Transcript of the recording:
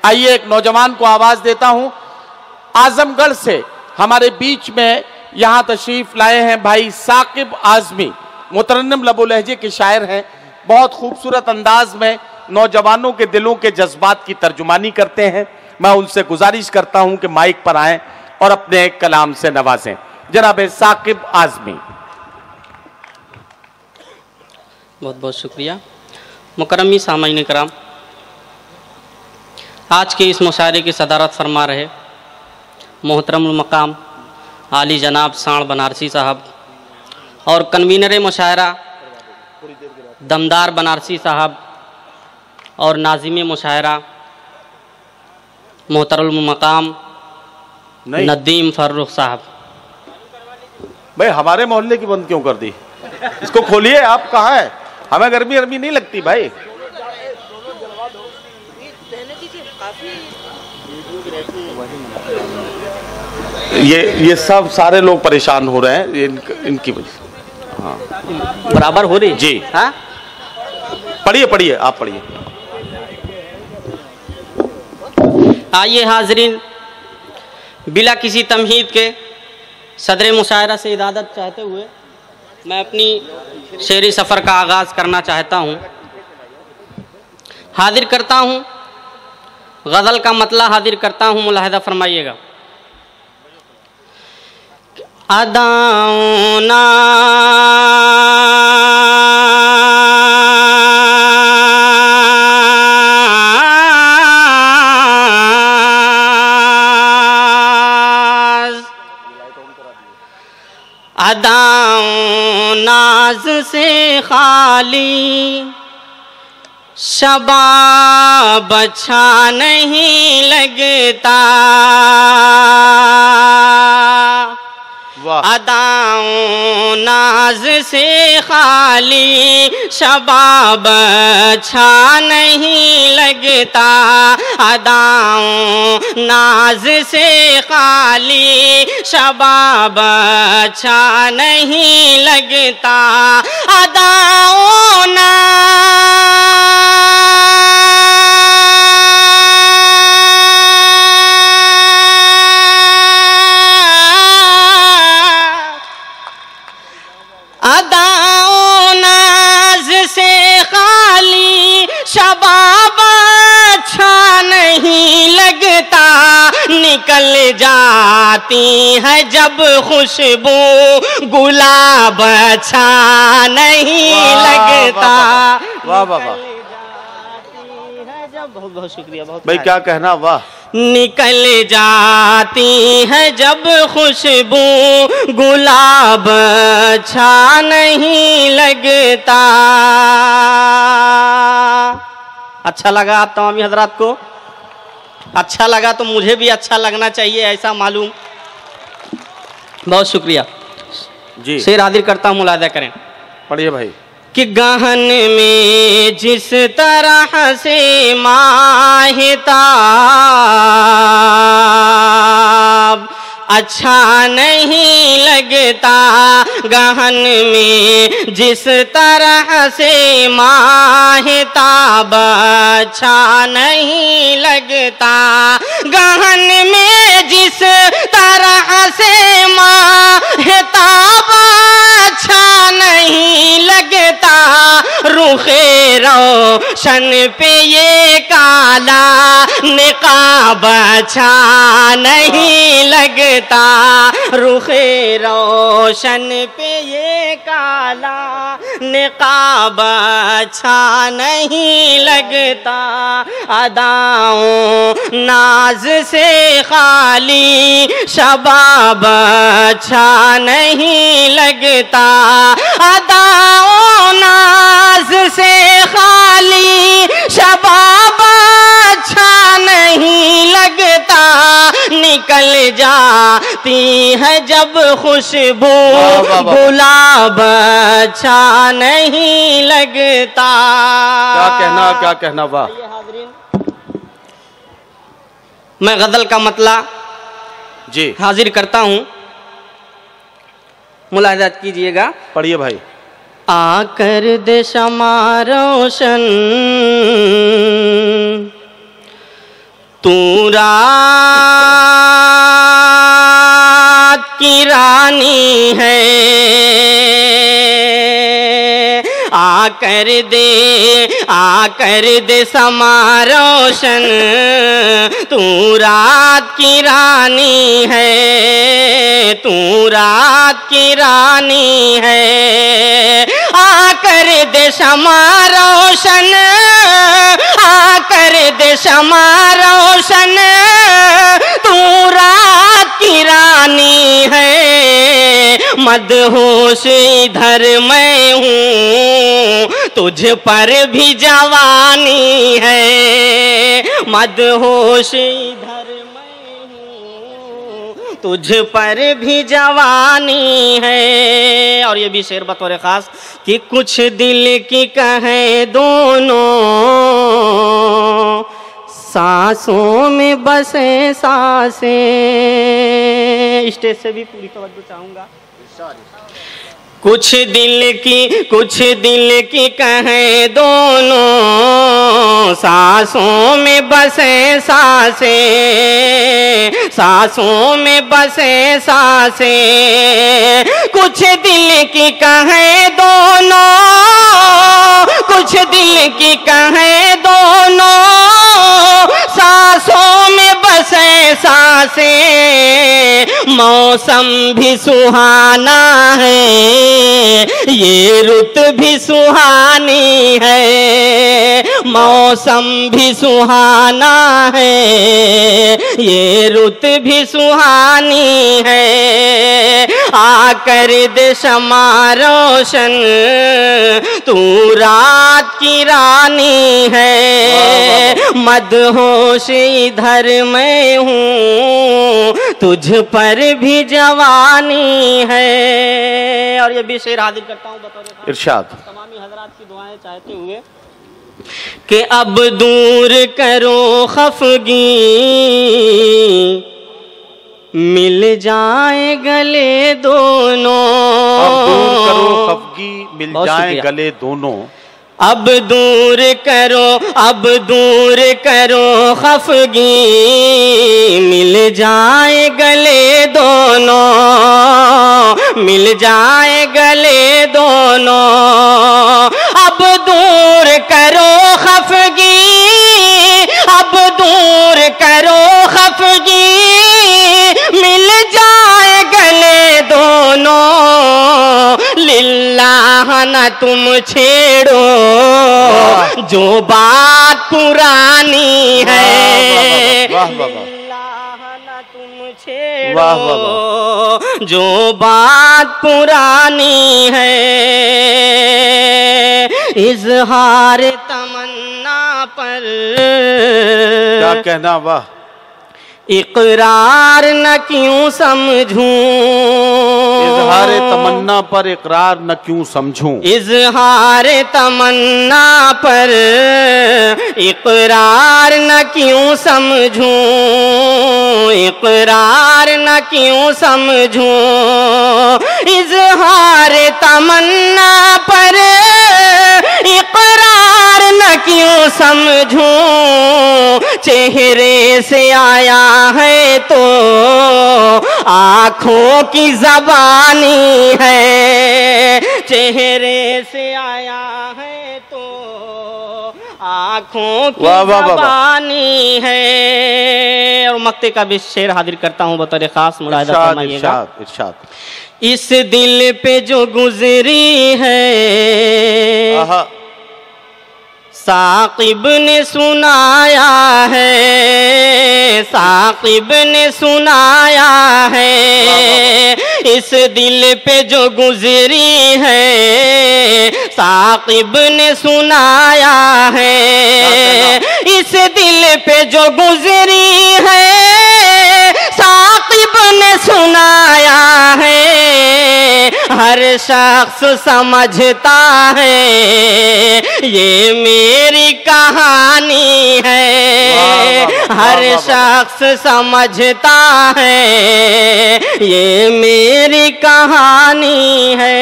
आइए एक नौजवान को आवाज देता हूं। आजमगढ़ से हमारे बीच में यहां तशरीफ लाए हैं भाई साकिब आजमी, मुतरन्निम लबो लहजे के शायर हैं। बहुत खूबसूरत अंदाज में नौजवानों के दिलों के जज्बात की तर्जुमानी करते हैं। मैं उनसे गुजारिश करता हूं कि माइक पर आएं और अपने कलाम से नवाजें। जनाब साकिब आजमी। बहुत बहुत शुक्रिया। मुकर्रमी सामाईन कराम, आज के इस मुशायरे की सदारत फरमा रहे मोहतरमुल मकाम आली जनाब सांड बनारसी साहब और कन्वीनर मुशायरा दमदार बनारसी साहब और नाज़िम मुशायरा मोहतरमुल मकाम नदीम फर्रुख साहब। भाई हमारे मोहल्ले की बंद क्यों कर दी? इसको खोलिए। आप कहाँ है? हमें गर्मी गर्मी नहीं लगती भाई। ये सब सारे लोग परेशान हो रहे हैं इनकी वजह से। हाँ बराबर हो रही जी। हाँ पढ़िए पढ़िए, आप पढ़िए। आइए हाजरीन, बिला किसी तमहीद के सदर मुशायरा से इजाज़त चाहते हुए मैं अपनी शेरी सफ़र का आगाज़ करना चाहता हूँ। हाजिर करता हूँ गज़ल का मतला, हाजिर करता हूँ, मुलाहिज़ा फरमाइएगा। अदाओं ना अदाओं नाज से खाली शबाब अच्छा नहीं लगता। अदाओं नाज से खाली शबाब अच्छा नहीं लगता। अदाओं नाज से खाली शबाब अच्छा नहीं लगता। अदाओं नाज से खाली शबाब अच्छा नहीं लगता। निकल जाती है जब खुशबू गुलाब अच्छा नहीं लगता। वाह वाह वाह, बहुत बहुत शुक्रिया। बहुत भाई क्या कहना, वाह। निकल जाती है जब खुशबू गुलाब अच्छा नहीं लगता। अच्छा लगा आप तमाम हजरात को? अच्छा लगा तो मुझे भी अच्छा लगना चाहिए, ऐसा मालूम। बहुत शुक्रिया जी। शेर हाजिर करता हूँ, मुलाहिज़ा करें। पढ़िए भाई। कि गहन में जिस तरह से माहिताब अच्छा नहीं लगता। गहन में जिस तरह से माहिताब अच्छा नहीं लगता। गहन में जिस तरह से माहिताब अच्छा नहीं लगता। रुखे रोशन पे ये काला निकाब अच्छा नहीं लगता। रुखे रोशन पे ये काला निकाब अच्छा नहीं लगता। अदाओं नाज से खाली शबाब अच्छा नहीं लगता। अदाओं नाज से खाली शबाब अच्छा नहीं लगता। निकल जाती है जब खुशबू गुलाब अच्छा नहीं लगता। क्या कहना, वाह। मैं गजल का मतला जी हाजिर करता हूँ, मुलाहिज़ात कीजिएगा। पढ़िए भाई। आकर दे शमा रोशन तू रात की रानी है, आकर दे समा रोशन, तू रात की रानी है, तू रात की रानी है, आकर दे समा रोशन, आकर दे समा रोशन, तू रात की रानी है। मदहोश इधर मैं हूँ, तुझ पर भी जवानी है, मदहोश इधर मैं हूँ, तुझ पर भी जवानी है। और ये भी शेर बतौर खास कि कुछ दिल की कहें दोनों, सांसों में बसे सांसें। स्टेज से भी पूरी तवज्जो चाहूंगा। कुछ दिल की कहें दोनों, सांसों में बसे सांसें, सांसों में बसे सांसें। कुछ दिल की कहें दोनों, कुछ दिल की कहें दोनों, सांसों में बसे सांसें। मौसम भी सुहाना है, ये रुत भी सुहानी है, मौसम भी सुहाना है, ये रुत भी सुहानी है। आकर दे शमा रोशन, तू रात की रानी है, मदहोश इधर मैं हूँ, तुझ पर भी जवानी है। और ये भी शेर हाजिर करता हूँ बतौर इरशाद। तमामी हजरात की दुआएं चाहते हुए कि अब दूर करो खफगी, मिल जाए गले दोनों। अब दूर करो खफगी, मिल जाए गले दोनों। अब दूर करो खफगी, मिल जाए गले दोनों, मिल जाए गले दोनों। अब दूर करो खफगी, अब दूर करो खफगी, मिल जाए गले दोनों। लिल्लाह न तुम छेड़ो जो बात पुरानी है, लिल्लाह न तुम छेड़ो जो बात पुरानी है। इजहार तमन्ना पर क्या कहना, वाह। इकरार न क्यों समझूं, इजहार तमन्ना पर इकरार न क्यों समझूं। इजहार तमन्ना पर इकरार न क्यों समझूं, इकरार न क्यों समझूं। इजहार तमन्ना पर इकरार न क्यों समझूं। चेहरे से आया है तो आँखों की ज़बानी है, चेहरे से आया है तो आँखों की ज़बानी है। और मक्ते का भी शेर हाजिर करता हूँ बतौर खास, मुलाहिजा फरमाइएगा। इरशाद। इस दिल पे जो गुजरी है, साकिब ने सुनाया है, साकिब ने सुनाया है। इस दिल पे जो गुजरी है, साकिब ने सुनाया है। इस दिल पे जो गुजरी है, साकिब ने सुनाया है। हर शख्स समझता है ये मेरी कहानी है, हर शख्स समझता है ये मेरी कहानी है।